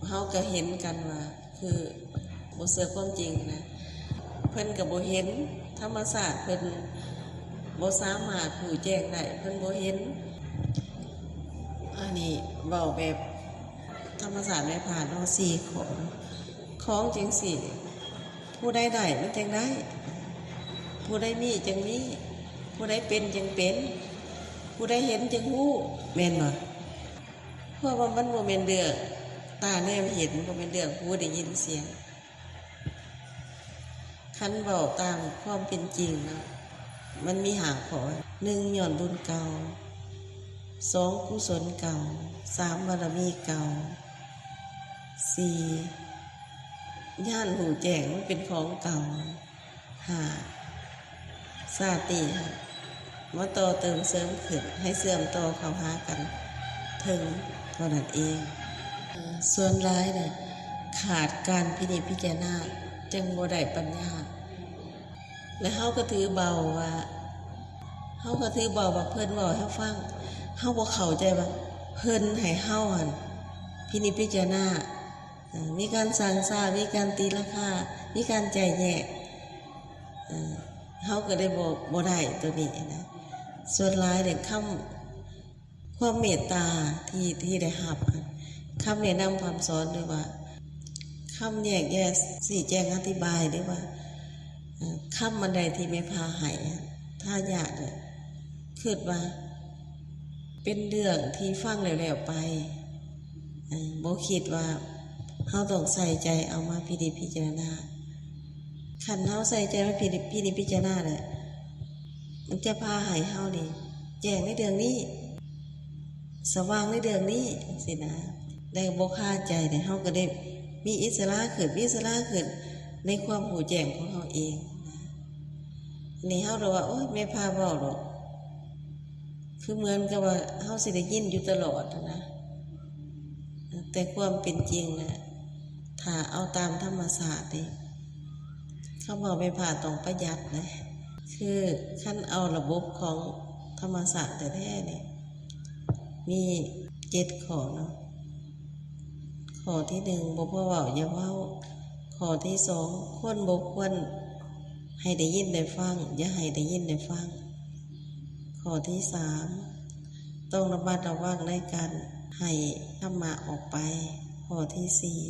เฮาก็เห็นกันว่าคือบ่เชื่อความจริงนะเพิ่นก็บ่เห็นธรรมศาสตร์เพิ่นบ่สามารถรู้แจ้งได้เพิ่นบ่เห็นอันนี้เว้าแบบธรรมศาสตร์ไม่ผ่านเนาะ4ของจังซี่ผู้ใดได้มันจังได้ผู้ใดมีจังมีผู้ใดเป็นจังเป็นผู้ใดเห็นจังรู้แม่นบ่เพราะว่ามันบ่แม่นเรื่องตาแนมเห็นบ่แม่นเรื่องหูได้ยินเสียงคันเว้าตามความเป็นจริงเนาะมันมีหางขอ1ย้อนบุญเก่า2กุศลเก่า3บารมีเก่า4ญาณหูแจ้งมันเป็นของเก่า5ชาติมาต่อเติมเสริมขึ้นให้เสื่อมต่อเข้าหากันถึงเท่านั้นเองส่วนร้ายเนี่ยขาดการพินิจพิจารณาจึงบ่ได้ปัญญาและเฮาก็ถือเบาว่าเพิ่นเว้าให้ฟังเฮาบ่เข้าใจว่าเพิ่นให้เฮาหั่นพินิจพิจารณามีการสร้างสร้างมีการตีราคามีการแจกแยกเฮาก็ได้บ่ได้ตัวนี้นะส่วนหลายเนี่ยความเมตตาที่ได้รับคำแนะนำคำสอนด้วยว่าคำแยกแยะสี่แจงอธิบายด้วยว่าคำมันใดที่ไม่พาให้ถ้าญาติคิดว่าเป็นเรื่องที่ฟังแล้วๆไปบ่คิดว่าเฮาต้องใส่ใจเอามาพินิจพิจารณาคันเฮาใส่ใจมาพินิจพิจารณาเนี่ยมันจะพาให้เฮานี่แจ้งในเรื่องนี้สว่างในเรื่องนี้สินะได้บ่คาใจเนี่ยเฮาก็ได้มีอิสระขึ้นในความหูแจ้งของเฮาเองนี่เฮารู้ว่าโอ๊ยแม่พาเว้าหรอกคือเหมือนกับว่าเฮาสิได้ยินอยู่ตลอดนะแต่ความเป็นจริงนะถ้าเอาตามธรรมศาสตร์นี่เขาบอกไม่ผ่าต้องประหยัดนะคือขั้นเอาระบบของธรรมศาสตร์แต่แท้เนี่ยมี7ข้อเนาะข้อที่1บ่พอเว้าอย่าเว้าข้อที่2คนบ่ควรให้ได้ยินได้ฟังอย่าให้ได้ยินได้ฟังข้อที่3ต้องระมัดระวังในการให้ธรรมะออกไปข้อที่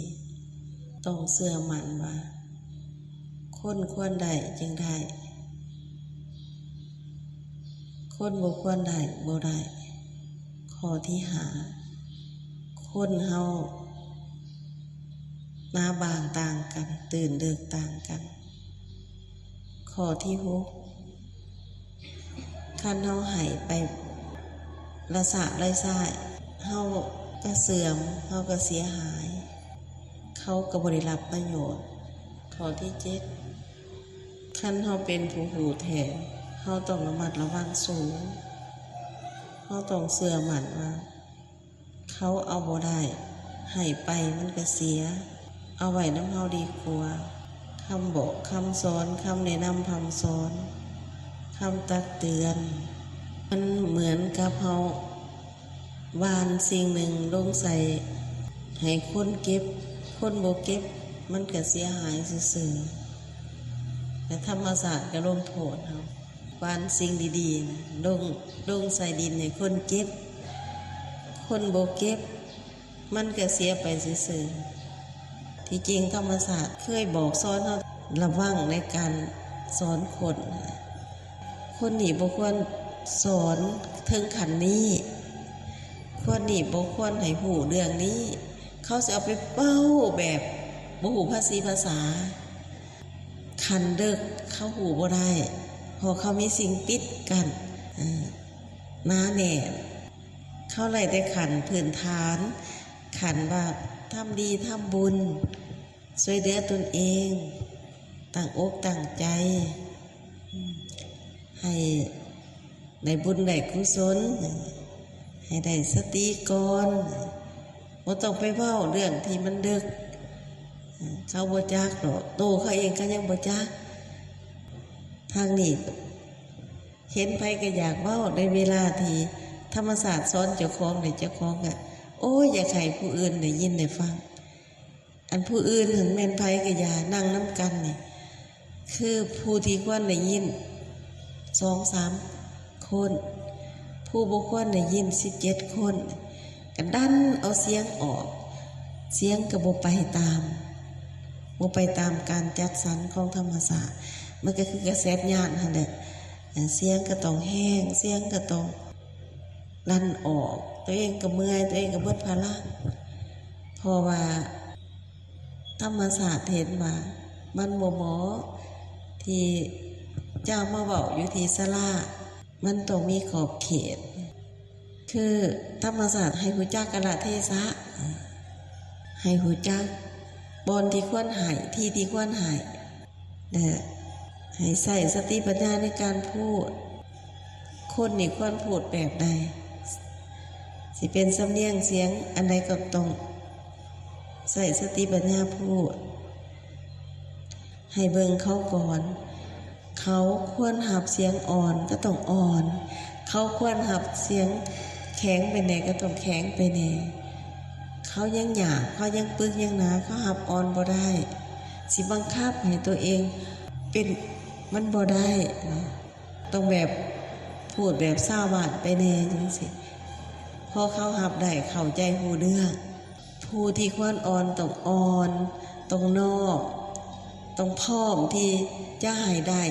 4ต้องเชื่อมั่นว่าคนควรได้จึงได้คนบ่ควรได้บ่ได้ข้อที่5คนเฮาหน้าบางต่างกันตื่นดึกต่างกันข้อที่6คันเฮาให้ไปละสะไรซ่ายเฮาก็เสื่อมเฮาก็เสียหายเขาก็บ่ได้รับประโยชน์ข้อที่7คันเฮาเป็นผู้หูแท้เฮาต้องระมัดระวังสูงเฮาต้องเชื่อมั่นว่าเขาเอาบ่ได้ให้ไปมันก็เสียเอาไว้นำเฮาดีกว่าคำบอกคำสอนคำแนะนำคำสอนคำตักเตือนมันเหมือนกับเฮาวานสิ่งหนึ่งลงใส่ให้คนเก็บคนบ่เก็บมันก็เสียหายซื่อๆแต่ธรรมศาสตร์ก็ลงโทษเฮาวานสิ่งดีๆนะลงใส่ดินให้คนเก็บคนบ่เก็บมันก็เสียไปซื่อๆที่จริงธรรมศาสตร์เคยบอกสอนเฮาระวังในการสอนคนนี่บ่ควรสอนถึงขั้นนี้คนนี่บ่ควรให้หูเรื่องนี้เขาสิเอาไปเป้าแบบบ่ฮู้ภาษาคันเดึกเขาหูบ่ได้เพราะเขามีสิ่งปิดกันหนาแน่เขาไล่แต่ขันพื้นฐานขันว่าทำดีทำบุญช่วยเหลือตนเองตั้งอกตั้งใจให้ได้บุญได้กุศลให้ได้สติก่อนบ่ต้องไปเว้าเรื่องที่มันดึกเขาบ่จักหรอกโตเขาเองก็ยังบ่จักทางนี้เห็นไปก็อยากเว้าในเวลาที่ธรรมศาสตร์สอนเจ้าของได้เจ้าของก็โอ้ยอยากให้ผู้อื่นได้ยินได้ฟัง อันผู้อื่นเห็นแม่นไผก็อย่านั่งน้ำกันนี่คือผู้ที่ควรได้ยิน2-3 คนผู้บ่ควรได้ยิน17 คนก็ดันเอาเสียงออกเสียงก็บ่ไปตามการจัดสรรของธรรมศาสตร์มันก็คือกระแสญาณนั่นแหละเสียงก็ต้องแห้งเสียงก็ต้องลั่นออกตัวเองก็เมื่อยตัวเองก็เบิดพลังเพราะว่าธรรมศาสตร์เห็นว่ามันบ่เหมาะที่เจ้ามาเว้าอยู่ที่ศาลามันต้องมีขอบเขตคือธรรมศาสตร์ให้รู้จักกาลเทศะให้รู้จักบอนที่ควรหายที่ที่ควรหายให้ใส่สติปัญญาในการพูดคนนี่ควรพูดแบบใดสิเป็นสำเนียงเสียงอันใดก็ต้องใส่สติปัญญาพูดให้เบิ่งเขาก่อนเขาควรหับเสียงอ่อนก็ต้องอ่อนเขาควรหับเสียงแข็งไปไหนก็ต้องแข็งไปไหนเขายังหยาบเขายังปึกยังหนาเขาหับอ่อนบ่ได้สิบังคับให้ตัวเองเป็นมันบ่ได้นะต้องแบบพูดแบบซาบาดไปแน่จังสิพอเขาหับได้เข้าใจหูเรื่องผู้ที่ควรอ่อนต้องอ่อนต้องนอกต้องพร้อมที่จะหายได้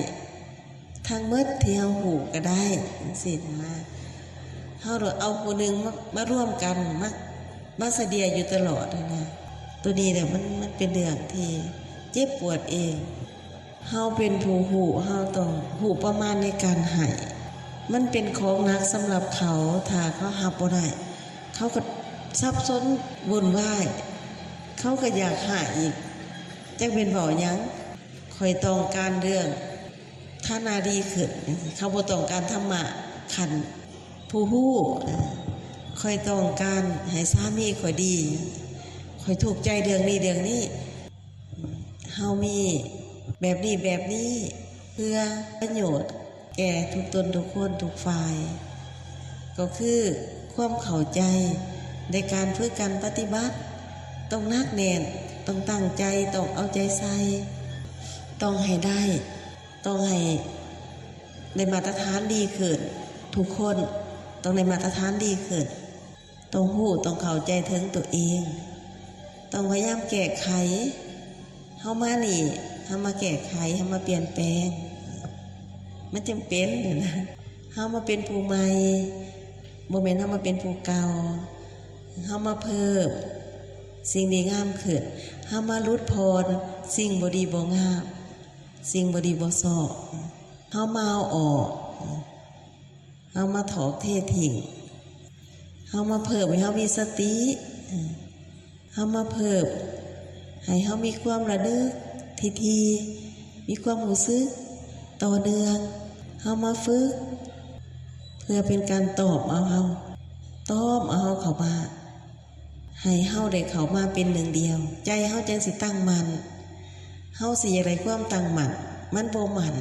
ทั้งเมื่อที่เฮาหูก็ได้จังสินะเฮาเอาผู้หนึ่งมาร่วมกันมาเสดียอยู่ตลอดนะตัวนี้เนี่ยมันเป็นเรื่องที่เจ็บปวดเองเฮาเป็นผู้หูเฮาต้องหูประมาณในการหายมันเป็นของหนักสำหรับเขาถ้าเขาหับบ่ได้เขาก็ซับซ้อนวุ่นวายเขาก็อยากหาอีกจักเป็นเว้าหยังคอยต้องการเรื่องฐานะดีขึ้นเขาบ่ต้องการธรรมะขันผู้ฮู้คอยต้องการให้สามีคอยดีคอยถูกใจเรื่องนี้เฮามีแบบนี้เพื่อประโยชน์แก่ทุกตนทุกคนทุกฝ่ายก็คือความเข้าใจในการฝึกการปฏิบัติต้องนักแน่นต้องตั้งใจต้องเอาใจใส่ต้องให้ได้ต้องให้ในมาตรฐานดีขึ้นทุกคนต้องในมาตรฐานดีขึ้นต้องหู้ต้องเข้าใจถึงตัวเองต้องพยายามแก้ไขเฮามานี่เฮามาแก้ไขเฮามาเปลี่ยนแปลงมันจำเป็นนะเฮามาเป็นผู้ใหม่บ่แม่นเฮามาเป็นผู้เก่าเฮามาเพิ่มสิ่งดีงามขึ้นเฮามาลดพรสิ่งบ่ดีบ่งามสิ่งบ่ดีบ่ชอบเฮามาเอาออกเฮามาถอกเททิ้งเฮามาเพิ่มให้เฮามีสติเฮามาเพิ่มให้เฮามีความระลึกทีมีความรู้สึกต่อเนื่องเฮามาฝึกเพื่อเป็นการตอบเอาเฮาเข้ามาให้เฮาได้เข้ามาเป็นหนึ่งเดียวใจเฮาจังสิตั้งมั่นเฮาสิอะไรความตั้งมั่นมันบ่มั่น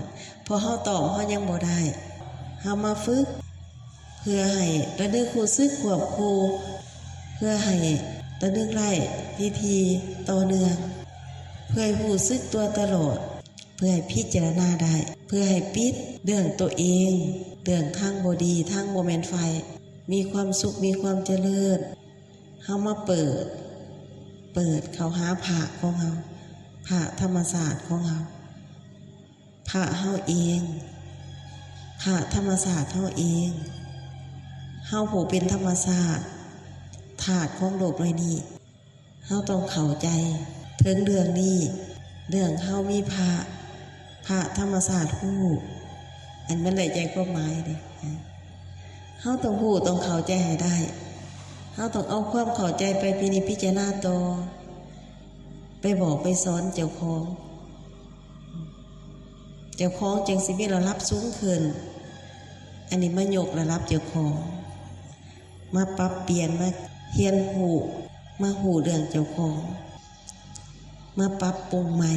พอเฮาตอบเฮายังบ่ได้เฮามาฝึกเพื่อให้ระลึกรู้สึกควบคู่เพื่อให้ระลึกไล่ทีต่อเนื่องเพื่อให้รู้สึกตัวตลอดเพื่อให้พิจารณาได้เพื่อให้ปิดเรื่องตัวเองเรื่องทางบ่ดีทางบ่แม่นไฟมีความสุขมีความเจริญเฮามาเปิดเข้าหาพระของเฮาพระธรรมศาสตร์ของเฮาพระเฮาเองพระธรรมศาสตร์เฮาเองเฮาผู้เป็นธรรมศาสตร์ธาตุของโลกใบนี้เฮาต้องเข้าใจถึงเรื่องนี้เรื่องเฮามีพระธรรมศาสตร์ฮู้อันมันได้ใจความหมายเด้เฮาต้องฮู้ต้องเข้าใจให้ได้เฮาต้องเอาความเข้าใจไปพินิจพิจารณาต่อไปบอกไปสอนเจ้าของจังสิมีระดับสูงขึ้นอันนี้มายกระดับเจ้าของมาปรับเปลี่ยนมาเฮียนหูมาหูเรื่องเจ้าของมาปรับปรุงใหม่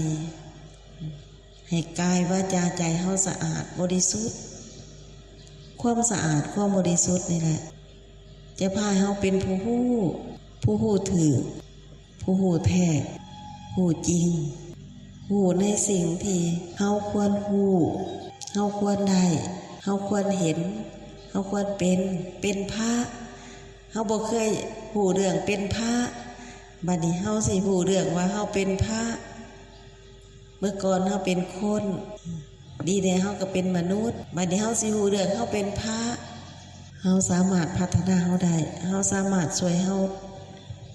ให้กายวาจาใจเฮาสะอาดบริสุทธิ์ความสะอาดความบริสุทธิ์นี่แหละจะพาเฮาเป็นผู้ฮู้ถือผู้ฮู้แท้ ฮู้จริงฮู้ในสิ่งที่เฮาควรฮู้เฮาควรได้เฮาควรเห็นเฮาควรเป็นพระเฮาบ่เคยฮู้เรื่องเป็นพระบัดนี้เฮาสิฮู้เรื่องว่าเฮาเป็นพระเมื่อก่อนเฮาเป็นคนดีแท้เฮาก็เป็นมนุษย์บัดนี้เฮาสิฮู้เรื่องเฮาเป็นพระเฮาสามารถพัฒนาเฮาได้เฮาสามารถช่วยเฮา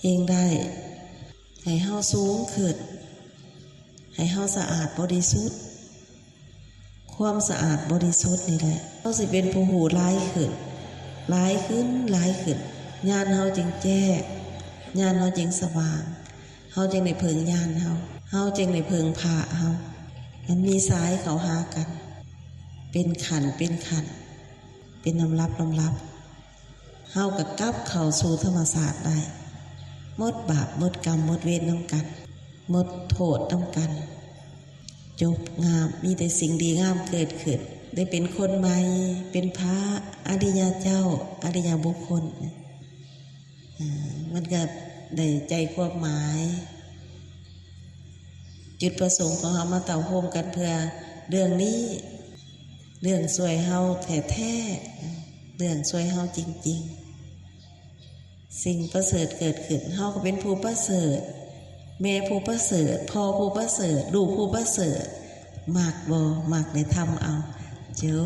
เองได้ให้เฮาสูงขึ้นให้เฮาสะอาดบริสุทธิ์ความสะอาดบริสุทธิ์นี่แหละเฮาสิเป็นผู้หูหลายขึ้นหลายขึ้นหลายขึ้นญาณเฮาจึงแจ้งญาณเฮาจึงสว่างเฮาจึงได้เพิงญาณเฮาจึงได้เพิงพระเฮามันมีสายเขาหากันเป็นขันเป็นลำรับเฮาก็กลับเข้าสู่ธรรมศาสตร์ได้หมดบาปหมดกรรมหมดเวรนำกันหมดโทษนำกันจบงามมีแต่สิ่งดีงามเกิดขึ้นได้เป็นคนใหม่เป็นพระอริยเจ้าอริยบุคคลมันก็ได้ใจความหมายจุดประสงค์ของเรามาเต่าโฮมกันเพื่อเรื่องนี้เรื่องช่วยเฮาแท้ๆเรื่องช่วยเฮาจริงๆสิ่งประเสริฐเกิดขึ้นเฮาก็เป็นผู้ประเสริฐแม่ผู้ประเสริฐพ่อผู้ประเสริฐลูกผู้ประเสริฐมากบ่มากในธรรมเอาเจ้า